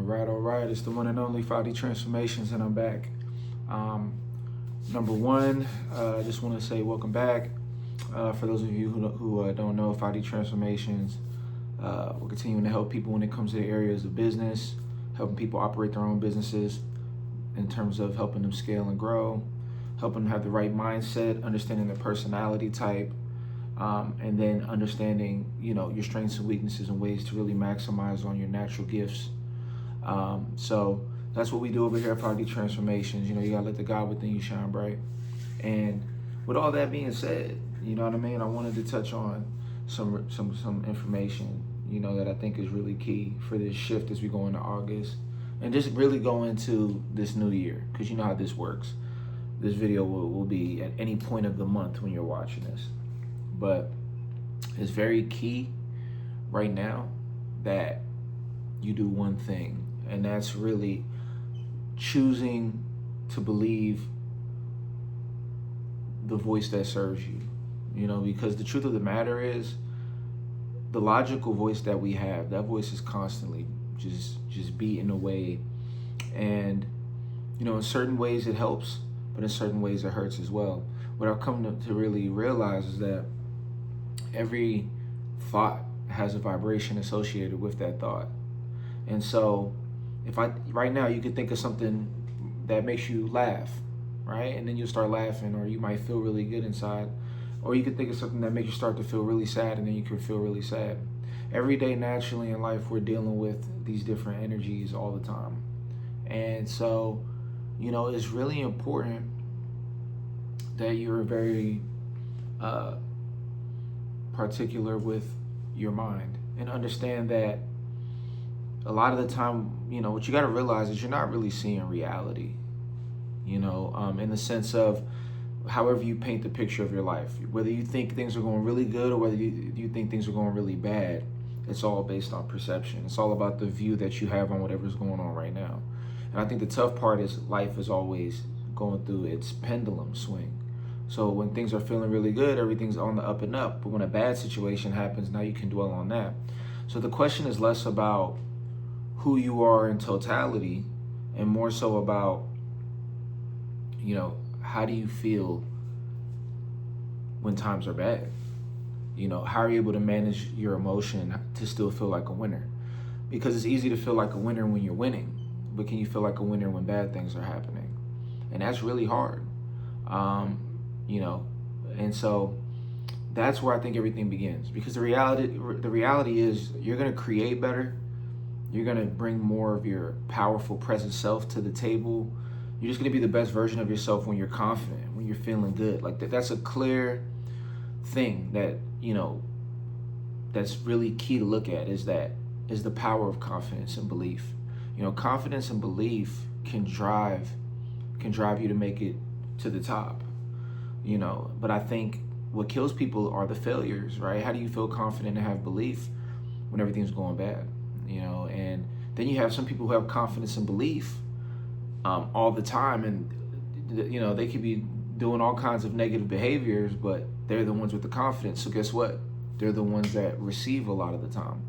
All right. It's the one and only 5D Transformations, and I'm back. Number one, I just want to say welcome back. For those of you who don't know, 5D Transformations, we're continuing to help people when it comes to the areas of business, helping people operate their own businesses in terms of helping them scale and grow, helping them have the right mindset, understanding their personality type, and then understanding, your strengths and weaknesses and ways to really maximize on your natural gifts. So that's what we do over here at 5D Transformations. You gotta let the God within you shine bright. And with all that being said, you know what I mean? I wanted to touch on some information, that I think is really key for this shift as we go into August, and just really go into this new year, because you know how this works. This video will be at any point of the month when you're watching this. But it's very key right now that you do one thing, and that's really choosing to believe the voice that serves you. Because the truth of the matter is, the logical voice that we have, that voice is constantly just beating away. And in certain ways it helps, but in certain ways it hurts as well. What I've come to really realize is that every thought has a vibration associated with that thought. And so right now you could think of something that makes you laugh, right? And then you'll start laughing, or you might feel really good inside. Or you could think of something that makes you start to feel really sad, and then you can feel really sad. Every day, naturally in life, we're dealing with these different energies all the time. And so, it's really important that you're very particular with your mind, and understand that a lot of the time, what you got to realize is you're not really seeing reality, in the sense of however you paint the picture of your life. Whether you think things are going really good or whether you think things are going really bad, it's all based on perception. It's all about the view that you have on whatever's going on right now. And I think the tough part is life is always going through its pendulum swing. So when things are feeling really good, everything's on the up and up. But when a bad situation happens, now you can dwell on that. So the question is less about who you are in totality, and more so about, how do you feel when times are bad? How are you able to manage your emotion to still feel like a winner? Because it's easy to feel like a winner when you're winning, but can you feel like a winner when bad things are happening? And that's really hard. And so that's where I think everything begins, because the reality is you're going to create better. You're going to bring more of your powerful present self to the table. You're just going to be the best version of yourself when you're confident, when you're feeling good. Like that's a clear thing that, that's really key to look at, is the power of confidence and belief. Confidence and belief can drive you to make it to the top, but I think what kills people are the failures, right? How do you feel confident and have belief when everything's going bad? And then you have some people who have confidence and belief all the time, and they could be doing all kinds of negative behaviors, but they're the ones with the confidence. So guess what? They're the ones that receive a lot of the time.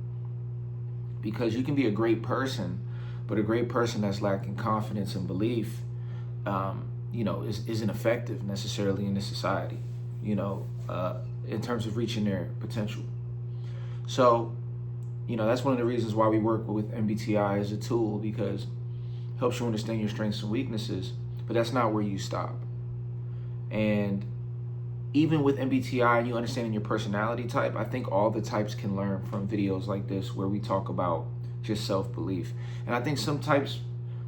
Because you can be a great person, but a great person that's lacking confidence and belief, isn't effective necessarily in this society, in terms of reaching their potential. So, that's one of the reasons why we work with MBTI as a tool, because it helps you understand your strengths and weaknesses, but that's not where you stop. And even with MBTI and you understanding your personality type, I think all the types can learn from videos like this, where we talk about just self-belief. And I think some types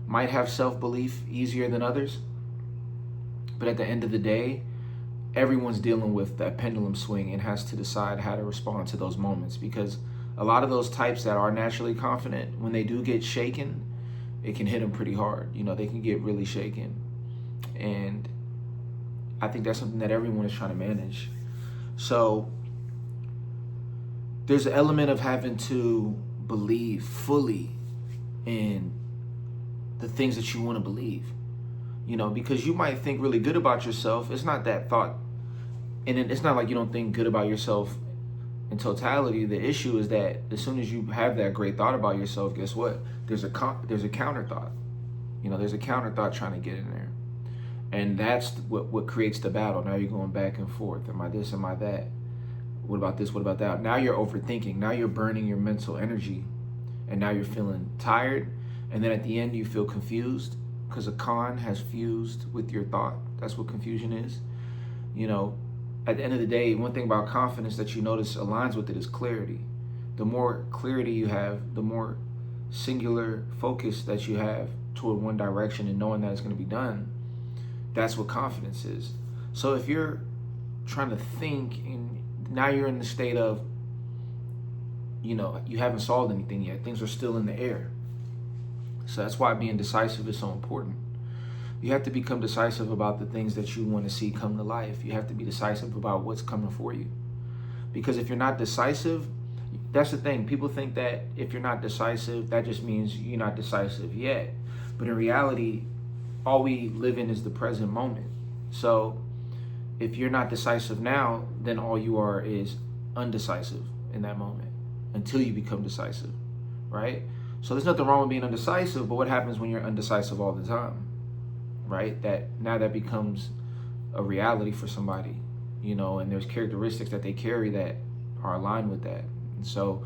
might have self-belief easier than others, but at the end of the day, everyone's dealing with that pendulum swing and has to decide how to respond to those moments. Because a lot of those types that are naturally confident, when they do get shaken, it can hit them pretty hard. They can get really shaken. And I think that's something that everyone is trying to manage. So there's an element of having to believe fully in the things that you want to believe, because you might think really good about yourself. It's not that thought. And it's not like you don't think good about yourself in totality, the issue is that as soon as you have that great thought about yourself, guess what? There's a counter thought. There's a counter thought trying to get in there. And that's what creates the battle. Now you're going back and forth. Am I this? Am I that? What about this? What about that? Now you're overthinking. Now you're burning your mental energy. And now you're feeling tired. And then at the end, you feel confused because a con has fused with your thought. That's what confusion is. At the end of the day, one thing about confidence that you notice aligns with it is clarity. The more clarity you have, the more singular focus that you have toward one direction and knowing that it's going to be done, that's what confidence is. So if you're trying to think and now you're in the state of, you haven't solved anything yet. Things are still in the air. So that's why being decisive is so important. You have to become decisive about the things that you want to see come to life. You have to be decisive about what's coming for you. Because if you're not decisive, that's the thing. People think that if you're not decisive, that just means you're not decisive yet. But in reality, all we live in is the present moment. So if you're not decisive now, then all you are is undecisive in that moment until you become decisive, right? So there's nothing wrong with being undecisive, but what happens when you're undecisive all the time, right? That becomes a reality for somebody, and there's characteristics that they carry that are aligned with that. And so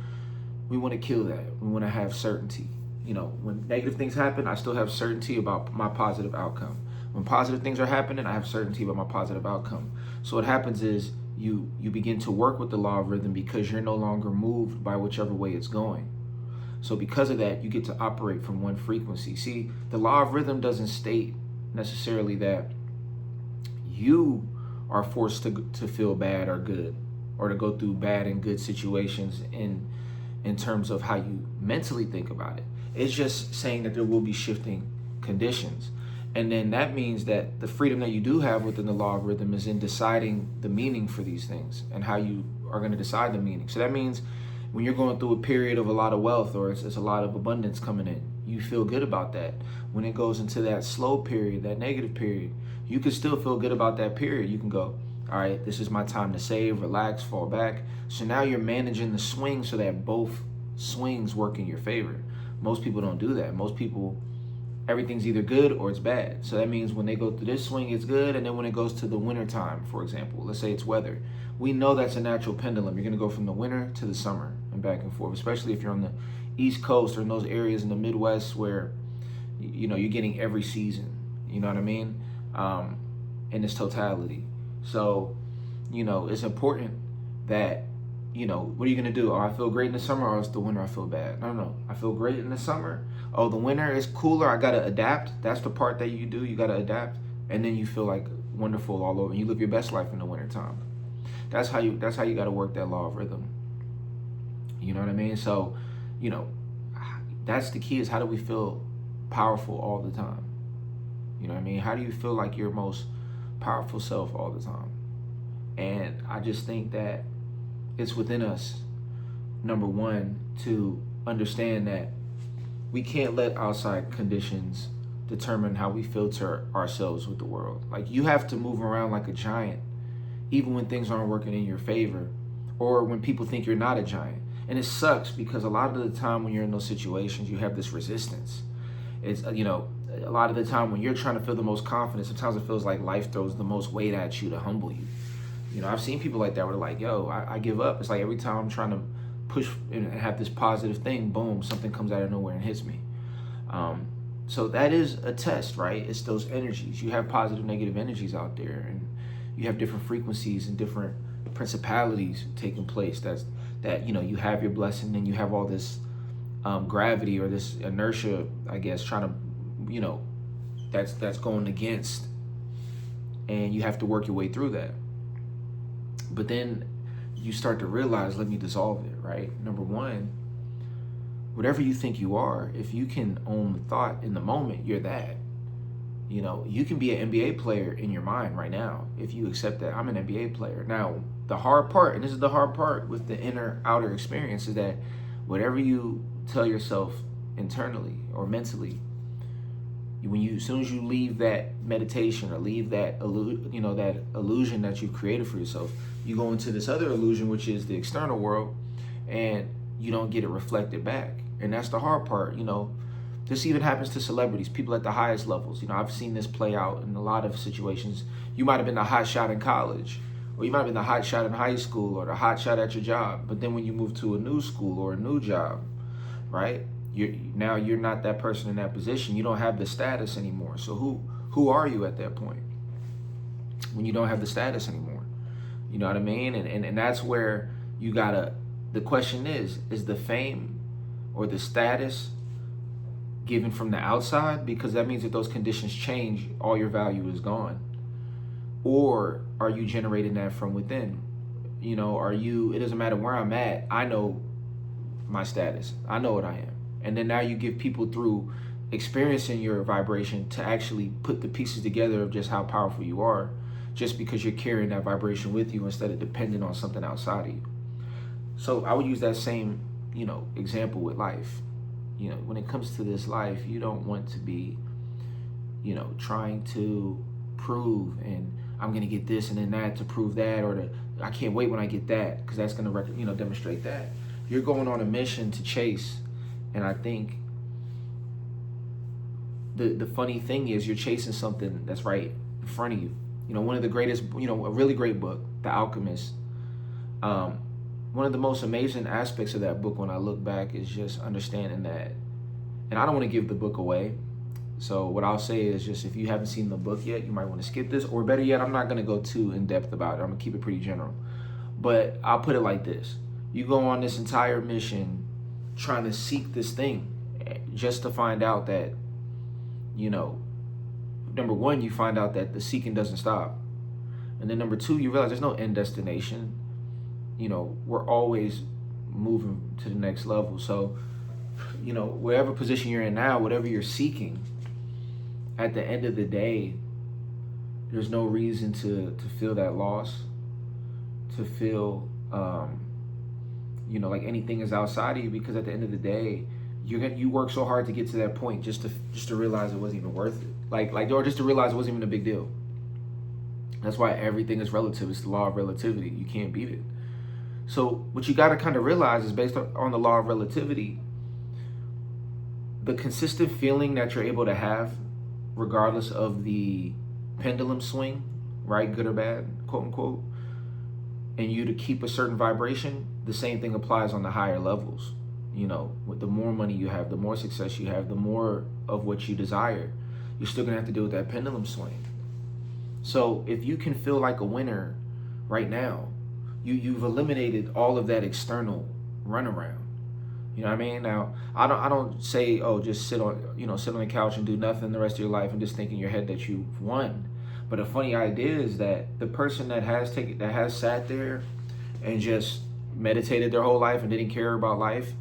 we want to kill that. We want to have certainty. When negative things happen, I still have certainty about my positive outcome. When positive things are happening, I have certainty about my positive outcome. So what happens is you begin to work with the law of rhythm because you're no longer moved by whichever way it's going. So because of that, you get to operate from one frequency. See, the law of rhythm doesn't state necessarily that you are forced to feel bad or good, or to go through bad and good situations in terms of how you mentally think about it. It's just saying that there will be shifting conditions. And then that means that the freedom that you do have within the law of rhythm is in deciding the meaning for these things and how you are going to decide the meaning. So that means when you're going through a period of a lot of wealth or it's a lot of abundance coming in, you feel good about that. When it goes into that slow period, that negative period, you can still feel good about that period. You can go, all right, this is my time to save, relax, fall back. So now you're managing the swing so that both swings work in your favor. Most people don't do that. Most people, everything's either good or it's bad. So that means when they go through this swing, it's good. And then when it goes to the winter time, for example, let's say it's weather, we know that's a natural pendulum. You're going to go from the winter to the summer and back and forth, especially if you're on the East Coast or in those areas in the Midwest where, you're getting every season, you know what I mean? In its totality. So, it's important that, what are you going to do? Oh, I feel great in the summer, or it's the winter I feel bad. No. I feel great in the summer. Oh, the winter is cooler. I got to adapt. That's the part that you do. You got to adapt. And then you feel like wonderful all over. And you live your best life in the winter time. That's how you got to work that law of rhythm. You know what I mean? So, that's the key, is how do we feel powerful all the time? You know what I mean? How do you feel like your most powerful self all the time? And I just think that it's within us, number one, to understand that we can't let outside conditions determine how we filter ourselves with the world. Like, you have to move around like a giant, even when things aren't working in your favor, or when people think you're not a giant. And it sucks because a lot of the time when you're in those situations, you have this resistance. It's, a lot of the time when you're trying to feel the most confident, sometimes it feels like life throws the most weight at you to humble you. I've seen people like that where they're like, yo, I give up. It's like every time I'm trying to push and have this positive thing, boom, something comes out of nowhere and hits me. So that is a test, right? It's those energies. You have positive, negative energies out there, and you have different frequencies and different principalities taking place. That you have your blessing, and you have all this gravity or this inertia, I guess, trying to, that's going against, and you have to work your way through that. But then you start to realize, let me dissolve it, right? Number one, whatever you think you are, if you can own the thought in the moment, you're that. You can be an NBA player in your mind right now if you accept that I'm an NBA player. Now, the hard part, and this is the hard part with the inner-outer experience, is that whatever you tell yourself internally or mentally, As soon as you leave that meditation or leave that that illusion that you've created for yourself, you go into this other illusion, which is the external world, and you don't get it reflected back. And that's the hard part. This even happens to celebrities, people at the highest levels. I've seen this play out in a lot of situations. You might have been the hot shot in college, or you might have been the hot shot in high school, or the hot shot at your job. But then when you move to a new school or a new job, right? You're not that person in that position. You don't have the status anymore. So who are you at that point when you don't have the status anymore? You know what I mean? And that's where the question is the fame or the status given from the outside? Because that means if those conditions change, all your value is gone. Or are you generating that from within? It doesn't matter where I'm at, I know my status. I know what I am. And then now you give people through experiencing your vibration to actually put the pieces together of just how powerful you are, just because you're carrying that vibration with you instead of depending on something outside of you. So I would use that same, example with life. When it comes to this life, you don't want to be, trying to prove, and I'm going to get this and then that to prove that, or I can't wait when I get that, because that's going to, demonstrate that. You're going on a mission to chase. And I think the funny thing is you're chasing something that's right in front of you. One of the greatest, a really great book, The Alchemist. One of the most amazing aspects of that book when I look back is just understanding that, and I don't want to give the book away. So what I'll say is just, if you haven't seen the book yet, you might want to skip this, or better yet, I'm not going to go too in depth about it. I'm going to keep it pretty general. But I'll put it like this. You go on this entire mission trying to seek this thing, just to find out that, number one, you find out that the seeking doesn't stop. And then number two, you realize there's no end destination. We're always moving to the next level. So, wherever position you're in now, whatever you're seeking, at the end of the day, there's no reason to feel that loss, to feel, like anything is outside of you, because at the end of the day, you work so hard to get to that point just to realize it wasn't even worth it. Or just to realize it wasn't even a big deal. That's why everything is relative. It's the law of relativity. You can't beat it. So what you got to kind of realize is, based on the law of relativity, the consistent feeling that you're able to have, regardless of the pendulum swing, right, good or bad, quote unquote, and you to keep a certain vibration, the same thing applies on the higher levels. With the more money you have, the more success you have, the more of what you desire, you're still gonna have to deal with that pendulum swing. So if you can feel like a winner right now, you've eliminated all of that external runaround. You know what I mean? Now, I don't say, just sit on the couch and do nothing the rest of your life and just think in your head that you've won. But a funny idea is that the person that has sat there and just meditated their whole life and didn't care about life,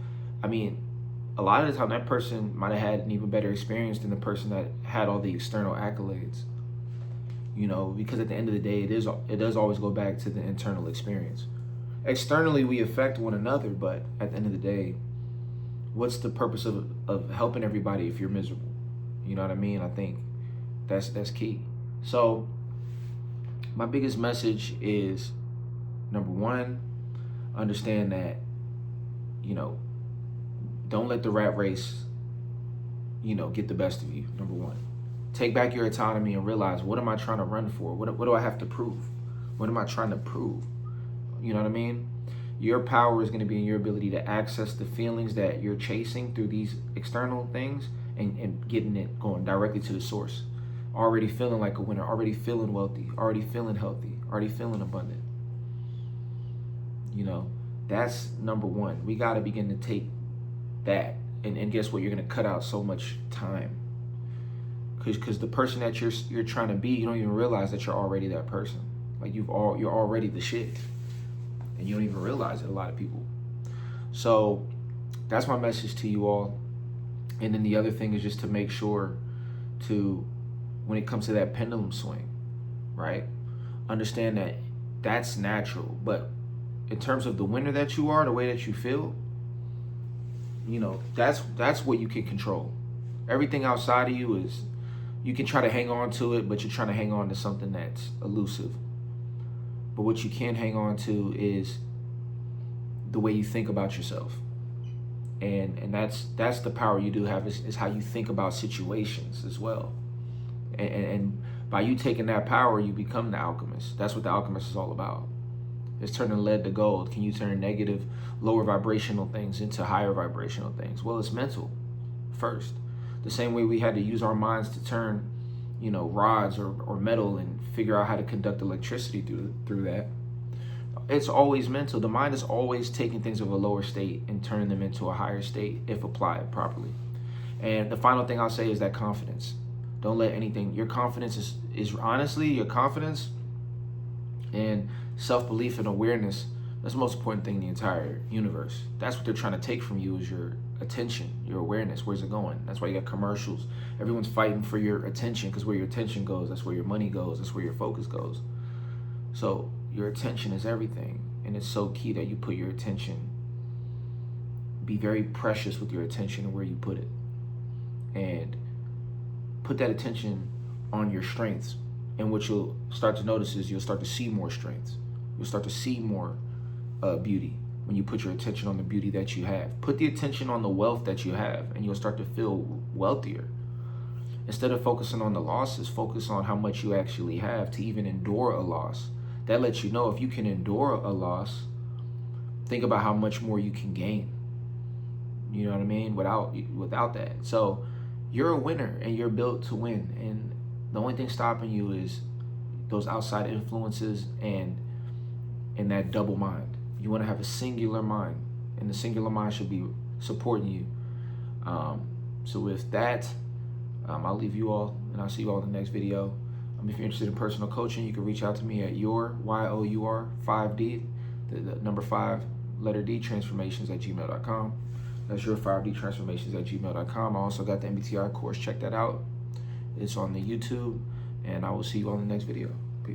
a lot of the time that person might have had an even better experience than the person that had all the external accolades. Because at the end of the day, it does always go back to the internal experience. Externally, we affect one another, but at the end of the day, what's the purpose of helping everybody if you're miserable? You know what I mean? I think that's key. So my biggest message is, number one, understand that, don't let the rat race, get the best of you. Number one, take back your autonomy and realize, what am I trying to run for? What do I have to prove? What am I trying to prove? You know what I mean? Your power is going to be in your ability to access the feelings that you're chasing through these external things, and getting it going directly to the source. Already feeling like a winner, already feeling wealthy, already feeling healthy, already feeling abundant. That's number one. We got to begin to take that, and guess what? You're going to cut out so much time, because the person that you're trying to be, you don't even realize that you're already that person. Like you're already the shit, and you don't even realize it. A lot of people. So that's my message to you all. And then the other thing is just to make sure to, when it comes to that pendulum swing, right? Understand that that's natural, but in terms of the winner that you are, the way that you feel, that's what you can control. Everything outside of you is You can try to hang on to it, but you're trying to hang on to something that's elusive. But what you can hang on to is the way you think about yourself. And that's the power you do have, is how you think about situations as well. And by you taking that power, you become the alchemist. That's what the alchemist is all about. It's turning lead to gold. Can you turn negative, lower vibrational things into higher vibrational things? Well, it's mental first. The same way we had to use our minds to turn, rods or metal and figure out how to conduct electricity through that. It's always mental. The mind is always taking things of a lower state and turning them into a higher state if applied properly. And the final thing I'll say is that confidence. Don't let anything, your confidence is honestly, your confidence and self-belief and awareness, that's the most important thing in the entire universe. That's what they're trying to take from you, is your attention, your awareness. Where's it going? That's why you got commercials. Everyone's fighting for your attention, because where your attention goes, that's where your money goes, that's where your focus goes. So your attention is everything, and it's so key that you put your attention, be very precious with your attention and where you put it, and put that attention on your strengths. And what you'll start to notice is you'll start to see more strengths. You'll start to see more beauty when you put your attention on the beauty that you have. Put the attention on the wealth that you have, and you'll start to feel wealthier. Instead of focusing on the losses, focus on how much you actually have to even endure a loss. That lets you know if you can endure a loss, think about how much more you can gain. You know what I mean? Without that. So you're a winner, and you're built to win. And the only thing stopping you is those outside influences and that double mind. You want to have a singular mind, and the singular mind should be supporting you. So with that, I'll leave you all, and I'll see you all in the next video. If you're interested in personal coaching, you can reach out to me at YOUR 5D, the number 5, letter D, transformations@gmail.com. That's your 5D transformations@gmail.com. I also got the MBTI course. Check that out. It's on the YouTube, and I will see you all in the next video.